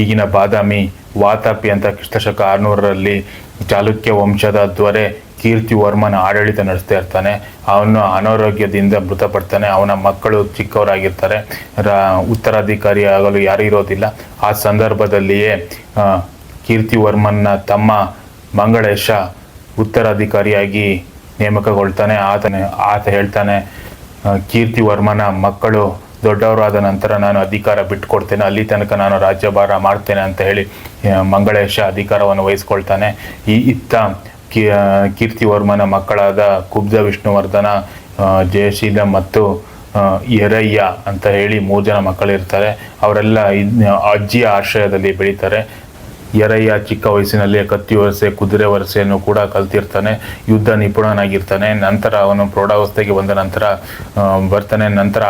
ಈಗಿನ ಬಾದಾಮಿ, ವಾತಾಪಿ ಅಂತ ಕ್ರಿಸ್ತಶಕ 600ರಲ್ಲಿ ಚಾಲುಕ್ಯ ವಂಶದ ದೊರೆ ಕೀರ್ತಿವರ್ಮನ ಆಡಳಿತ ನಡೆಸ್ತಾ ಇರ್ತಾನೆ. ಅವನು ಅನಾರೋಗ್ಯದಿಂದ ಮೃತಪಡ್ತಾನೆ. ಅವನ ಮಕ್ಕಳು ಚಿಕ್ಕವರಾಗಿರ್ತಾರೆ, ಉತ್ತರಾಧಿಕಾರಿ ಆಗಲು ಯಾರೂ ಇರೋದಿಲ್ಲ. ಆ ಸಂದರ್ಭದಲ್ಲಿಯೇ ಕೀರ್ತಿವರ್ಮನ ತಮ್ಮ ಮಂಗಳೇಶ ಉತ್ತರಾಧಿಕಾರಿಯಾಗಿ ನೇಮಕಗೊಳ್ತಾನೆ. ಆತ ಹೇಳ್ತಾನೆ, ಕೀರ್ತಿವರ್ಮನ ಮಕ್ಕಳು ದೊಡ್ಡವರಾದ ನಂತರ ನಾನು ಅಧಿಕಾರ ಬಿಟ್ಟುಕೊಡ್ತೇನೆ, ಅಲ್ಲಿ ತನಕ ನಾನು ರಾಜ್ಯಭಾರ ಮಾಡ್ತೇನೆ ಅಂತ ಹೇಳಿ ಮಂಗಳೇಶ ಅಧಿಕಾರವನ್ನು ವಹಿಸ್ಕೊಳ್ತಾನೆ. ಇತ್ತ ಕೀರ್ತಿವರ್ಮನ ಮಕ್ಕಳಾದ ಕುಬ್ಜ, ವಿಷ್ಣುವರ್ಧನ, ಜಯಶೀಲ ಮತ್ತು ಯರಯ್ಯ ಅಂತ ಹೇಳಿ 3 ಜನ ಮಕ್ಕಳಿರ್ತಾರೆ. ಅವರೆಲ್ಲ ಅಜ್ಜಿಯ ಆಶ್ರಯದಲ್ಲಿ ಬೆಳೀತಾರೆ. ಯರಯ್ಯ ಚಿಕ್ಕ ವಯಸ್ಸಿನಲ್ಲಿ ಕತ್ತಿ ವರಸೆ, ಕುದುರೆ ವರಸೆಯನ್ನು ಕೂಡ ಕಲ್ತಿರ್ತಾನೆ. ಯುದ್ಧ ನಿಪುಣನಾಗಿರ್ತಾನೆ. ನಂತರ ಅವನು ಪ್ರೌಢಾವಸ್ಥೆಗೆ ಬಂದ ನಂತರ ಬರ್ತಾನೆ. ನಂತರ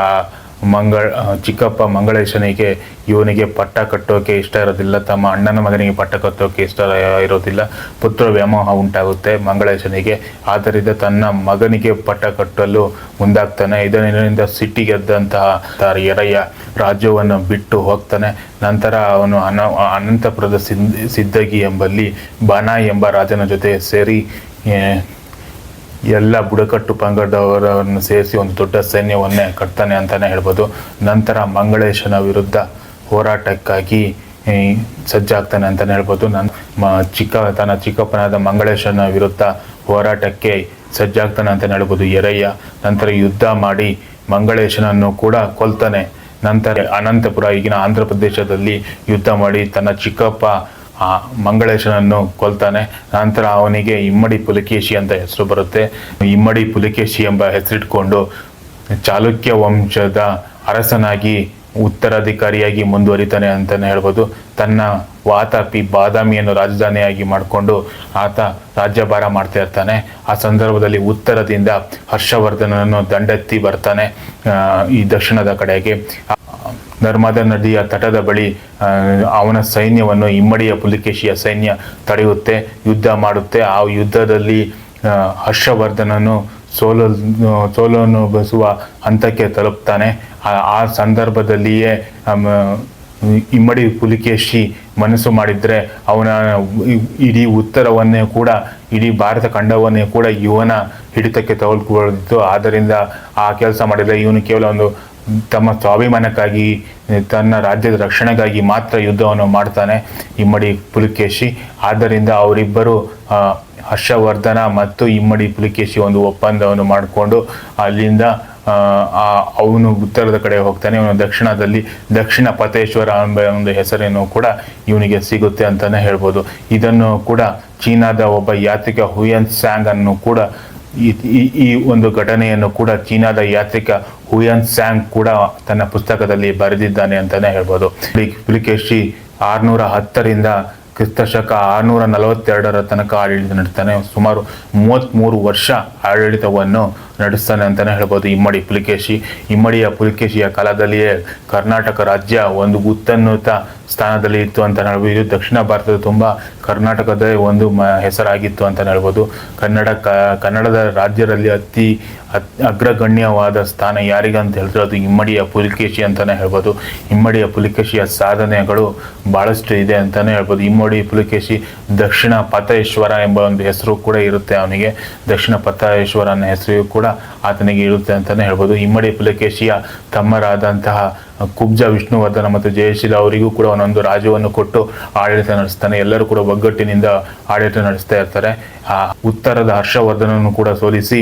ಚಿಕ್ಕಪ್ಪ ಮಂಗಳೇಶನಿಗೆ ಇವನಿಗೆ ಪಟ್ಟ ಕಟ್ಟೋಕೆ ಇಷ್ಟ ಇರೋದಿಲ್ಲ, ತಮ್ಮ ಅಣ್ಣನ ಮಗನಿಗೆ ಪಟ್ಟ ಕಟ್ಟೋಕೆ ಇಷ್ಟ ಇರೋದಿಲ್ಲ. ಪುತ್ರ ವ್ಯಾಮೋಹ ಉಂಟಾಗುತ್ತೆ ಮಂಗಳೇಶನಿಗೆ. ಆದ್ದರಿಂದ ತನ್ನ ಮಗನಿಗೆ ಪಟ್ಟ ಕಟ್ಟಲು ಮುಂದಾಗ್ತಾನೆ. ಇದರಿಂದ ಸಿಟ್ಟಿಗೆದ್ದಂತಹ ಯರಯ್ಯ ರಾಜ್ಯವನ್ನು ಬಿಟ್ಟು ಹೋಗ್ತಾನೆ. ನಂತರ ಅವನು ಅನಂತಪುರದ ಸಿದ್ದಗಿ ಎಂಬಲ್ಲಿ ಬನ ಎಂಬ ರಾಜನ ಜೊತೆ ಸೇರಿ ಎಲ್ಲ ಬುಡಕಟ್ಟು ಪಂಗಡದವರನ್ನು ಸೇರಿಸಿ ಒಂದು ದೊಡ್ಡ ಸೈನ್ಯವನ್ನೇ ಕಟ್ತಾನೆ ಅಂತಲೇ ಹೇಳ್ಬೋದು. ನಂತರ ಮಂಗಳೇಶನ ವಿರುದ್ಧ ಹೋರಾಟಕ್ಕಾಗಿ ಸಜ್ಜಾಗ್ತಾನೆ ಅಂತಲೇ ಹೇಳ್ಬೋದು. ತನ್ನ ಚಿಕ್ಕಪ್ಪನಾದ ಮಂಗಳೇಶನ ವಿರುದ್ಧ ಹೋರಾಟಕ್ಕೆ ಸಜ್ಜಾಗ್ತಾನೆ ಅಂತಲೇ ಹೇಳ್ಬೋದು ಯರಯ್ಯ. ನಂತರ ಯುದ್ಧ ಮಾಡಿ ಮಂಗಳೇಶನನ್ನು ಕೂಡ ಕೊಲ್ತಾನೆ. ನಂತರ ಅನಂತಪುರ, ಈಗಿನ ಆಂಧ್ರ ಪ್ರದೇಶದಲ್ಲಿ ಯುದ್ಧ ಮಾಡಿ ತನ್ನ ಚಿಕ್ಕಪ್ಪ ಮಂಗಳೇಶನನ್ನು ಕೊಲ್ತಾನೆ. ನಂತರ ಅವನಿಗೆ ಇಮ್ಮಡಿ ಪುಲಿಕೇಶಿ ಅಂತ ಹೆಸರು ಬರುತ್ತೆ. ಇಮ್ಮಡಿ ಪುಲಿಕೇಶಿ ಎಂಬ ಹೆಸರಿಟ್ಕೊಂಡು ಚಾಲುಕ್ಯ ವಂಶದ ಅರಸನಾಗಿ ಉತ್ತರಾಧಿಕಾರಿಯಾಗಿ ಮುಂದುವರಿತಾನೆ ಅಂತಲೇ ಹೇಳ್ಬೋದು. ತನ್ನ ವಾತಾಪಿ, ಬಾದಾಮಿಯನ್ನು ರಾಜಧಾನಿಯಾಗಿ ಮಾಡಿಕೊಂಡು ಆತ ರಾಜ್ಯಭಾರ ಮಾಡ್ತಾ ಇರ್ತಾನೆ. ಆ ಸಂದರ್ಭದಲ್ಲಿ ಉತ್ತರದಿಂದ ಹರ್ಷವರ್ಧನನ್ನು ದಂಡೆತ್ತಿ ಬರ್ತಾನೆ ಈ ದಕ್ಷಿಣದ ಕಡೆಗೆ. ನರ್ಮದಾ ನದಿಯ ತಟದ ಬಳಿ ಅವನ ಸೈನ್ಯವನ್ನು ಇಮ್ಮಡಿಯ ಪುಲಿಕೇಶಿಯ ಸೈನ್ಯ ತಡೆಯುತ್ತೆ, ಯುದ್ಧ ಮಾಡುತ್ತೆ. ಆ ಯುದ್ಧದಲ್ಲಿ ಹರ್ಷವರ್ಧನನು ಸೋಲನ್ನು ಬಸುವ ಹಂತಕ್ಕೆ ತಲುಪ್ತಾನೆ. ಆ ಸಂದರ್ಭದಲ್ಲಿಯೇ ಇಮ್ಮಡಿ ಪುಲಿಕೇಶಿ ಮನಸ್ಸು ಮಾಡಿದರೆ ಅವನ ಇಡೀ ಉತ್ತರವನ್ನೇ ಕೂಡ, ಇಡೀ ಭಾರತ ಖಂಡವನ್ನೇ ಕೂಡ ಇವನ ಹಿಡಿತಕ್ಕೆ ತೆಗೆದುಕೊಳ್ಳುತ್ತಿತ್ತು. ಆದ್ದರಿಂದ ಆ ಕೆಲಸ ಮಾಡಿದರೆ ಇವನು ಕೇವಲ ಒಂದು ತಮ್ಮ ಸ್ವಾಭಿಮಾನಕ್ಕಾಗಿ, ತನ್ನ ರಾಜ್ಯದ ರಕ್ಷಣೆಗಾಗಿ ಮಾತ್ರ ಯುದ್ಧವನ್ನು ಮಾಡ್ತಾನೆ ಇಮ್ಮಡಿ ಪುಲಿಕೇಶಿ. ಆದ್ದರಿಂದ ಅವರಿಬ್ಬರು ಹರ್ಷವರ್ಧನ ಮತ್ತು ಇಮ್ಮಡಿ ಪುಲಿಕೇಶಿ ಒಂದು ಒಪ್ಪಂದವನ್ನು ಮಾಡಿಕೊಂಡು ಅಲ್ಲಿಂದ ಅವನು ಉತ್ತರದ ಕಡೆ ಹೋಗ್ತಾನೆ. ಇವನು ದಕ್ಷಿಣದಲ್ಲಿ ದಕ್ಷಿಣ ಪತೇಶ್ವರ ಎಂಬ ಒಂದು ಹೆಸರೇನು ಕೂಡ ಇವನಿಗೆ ಸಿಗುತ್ತೆ ಅಂತಲೇ ಹೇಳ್ಬೋದು. ಇದನ್ನು ಕೂಡ ಚೀನಾದ ಒಬ್ಬ ಯಾತ್ರಿಕ ಹುಯನ್ ಸ್ಯಾಂಗ್ ಅನ್ನು ಕೂಡ ಈ ಒಂದು ಘಟನೆಯನ್ನು ಕೂಡ ಚೀನಾದ ಯಾತ್ರಿಕ ಹುಯನ್ ಸ್ಯಾಂಗ್ ಕೂಡ ತನ್ನ ಪುಸ್ತಕದಲ್ಲಿ ಬರೆದಿದ್ದಾನೆ ಅಂತಲೇ ಹೇಳ್ಬೋದು. ಪುಲಿಕೇಶಿ 610ರಿಂದ ಕ್ರಿಸ್ತಶಕ 642ರ ತನಕ ಆಡಳಿತ ನಡೆಸ್ತಾನೆ. ಸುಮಾರು 33 ವರ್ಷ ಆಡಳಿತವನ್ನು ನಡೆಸ್ತಾನೆ ಅಂತಲೇ ಹೇಳ್ಬೋದು ಇಮ್ಮಡಿ ಪುಲಿಕೇಶಿ. ಇಮ್ಮಡಿಯ ಪುಲಿಕೇಶಿಯ ಕಾಲದಲ್ಲಿಯೇ ಕರ್ನಾಟಕ ರಾಜ್ಯ ಒಂದು ಉತ್ತುಂಗತ ಸ್ಥಾನದಲ್ಲಿ ಇತ್ತು ಅಂತ ಹೇಳ್ಬೋದು. ಇದು ದಕ್ಷಿಣ ಭಾರತದ ತುಂಬ ಕರ್ನಾಟಕದ ಒಂದು ಹೆಸರಾಗಿತ್ತು ಅಂತ ಹೇಳ್ಬೋದು. ಕನ್ನಡದ ರಾಜ್ಯದಲ್ಲಿ ಅಗ್ರಗಣ್ಯವಾದ ಸ್ಥಾನ ಯಾರಿಗಂತ ಹೇಳಿದ್ರೆ ಅದು ಇಮ್ಮಡಿಯ ಪುಲಿಕೇಶಿ ಅಂತಲೇ ಹೇಳ್ಬೋದು. ಇಮ್ಮಡಿಯ ಪುಲಿಕೇಶಿಯ ಸಾಧನೆಗಳು ಭಾಳಷ್ಟು ಇದೆ ಅಂತಲೇ ಹೇಳ್ಬೋದು. ಇಮ್ಮಡಿ ಪುಲಿಕೇಶಿ ದಕ್ಷಿಣ ಪತೇಶ್ವರ ಎಂಬ ಒಂದು ಹೆಸರು ಕೂಡ ಇರುತ್ತೆ ಅವನಿಗೆ. ದಕ್ಷಿಣ ಪತೇಶ್ವರನ ಹೆಸರು ಕೂಡ ಆತನಿಗೆ ಇರುತ್ತೆ ಅಂತಲೇ ಹೇಳ್ಬೋದು. ಇಮ್ಮಡಿ ಪುಲಿಕೇಶಿಯ ತಮ್ಮರಾದಂತಹ ಕುಬ್ಜ, ವಿಷ್ಣುವರ್ಧನ ಮತ್ತು ಜಯಶೀಲ ಅವರಿಗೂ ಕೂಡ ಒಂದೊಂದು ರಾಜ್ಯವನ್ನು ಕೊಟ್ಟು ಆಡಳಿತ ನಡೆಸ್ತಾನೆ. ಎಲ್ಲರೂ ಕೂಡ ಒಗ್ಗಟ್ಟಿನಿಂದ ಆಡಳಿತ ನಡೆಸ್ತಾ ಇರ್ತಾರೆ. ಆ ಉತ್ತರದ ಹರ್ಷವರ್ಧನನ್ನು ಕೂಡ ಸೋಲಿಸಿ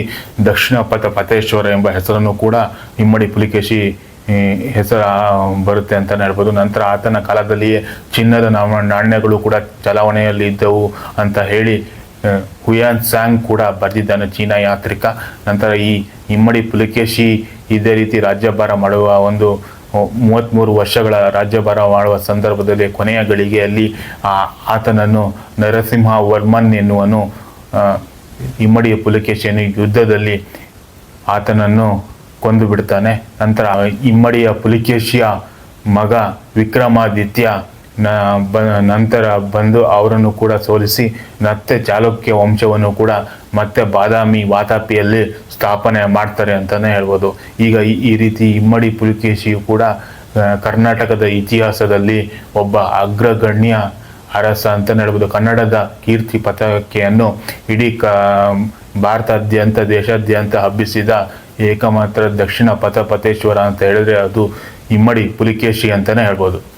ದಕ್ಷಿಣ ಪತೇಶ್ವರ ಎಂಬ ಹೆಸರನ್ನು ಕೂಡ ಇಮ್ಮಡಿ ಪುಲಿಕೇಶಿ ಹೆಸರು ಬರುತ್ತೆ ಅಂತಲೇ ಹೇಳ್ಬೋದು. ನಂತರ ಆತನ ಕಾಲದಲ್ಲಿಯೇ ಚಿನ್ನದ ನಾಣ್ಯಗಳು ಕೂಡ ಚಲಾವಣೆಯಲ್ಲಿ ಇದ್ದವು ಅಂತ ಹೇಳಿ ಹುಯಾನ್ ಸ್ಯಾಂಗ್ ಕೂಡ ಬರೆದಿದ್ದಾನೆ, ಚೀನಾ ಯಾತ್ರಿಕ. ನಂತರ ಈ ಇಮ್ಮಡಿ ಪುಲಿಕೇಶಿ ಇದೇ ರೀತಿ ರಾಜ್ಯಭಾರ ಮಾಡುವ ಒಂದು 33 ವರ್ಷಗಳ ರಾಜ್ಯಭಾರ ಮಾಡುವ ಸಂದರ್ಭದಲ್ಲಿ ಕೊನೆಯ ಗಳಿಗೆಯಲ್ಲಿ ಆತನನ್ನು ನರಸಿಂಹ ವರ್ಮನ್ ಎನ್ನುವನು ಇಮ್ಮಡಿಯ ಪುಲಿಕೇಶಿಯನ್ನು ಯುದ್ಧದಲ್ಲಿ ಆತನನ್ನು ಕೊಂದು ಬಿಡ್ತಾನೆ. ನಂತರ ಇಮ್ಮಡಿಯ ಪುಲಿಕೇಶಿಯ ಮಗ ವಿಕ್ರಮಾದಿತ್ಯ ನಂತರ ಬಂದು ಅವರನ್ನು ಕೂಡ ಸೋಲಿಸಿ ಮತ್ತೆ ಚಾಲುಕ್ಯ ವಂಶವನ್ನು ಕೂಡ ಮತ್ತೆ ಬಾದಾಮಿ, ವಾತಾಪಿಯಲ್ಲಿ ಸ್ಥಾಪನೆ ಮಾಡ್ತಾರೆ ಅಂತಲೇ ಹೇಳ್ಬೋದು. ಈಗ ಈ ರೀತಿ ಇಮ್ಮಡಿ ಪುಲಿಕೇಶಿಯು ಕೂಡ ಕರ್ನಾಟಕದ ಇತಿಹಾಸದಲ್ಲಿ ಒಬ್ಬ ಅಗ್ರಗಣ್ಯ ಅರಸ ಅಂತಲೇ ಹೇಳ್ಬೋದು. ಕನ್ನಡದ ಕೀರ್ತಿ ಪತಾಕೆಯನ್ನು ಇಡೀ ಭಾರತಾದ್ಯಂತ ದೇಶಾದ್ಯಂತ ಹಬ್ಬಿಸಿದ ಏಕಮಾತ್ರ ದಕ್ಷಿಣ ಪಥೇಶ್ವರ ಅಂತ ಹೇಳಿದ್ರೆ ಅದು ಇಮ್ಮಡಿ ಪುಲಿಕೇಶಿ ಅಂತಲೇ ಹೇಳ್ಬೋದು.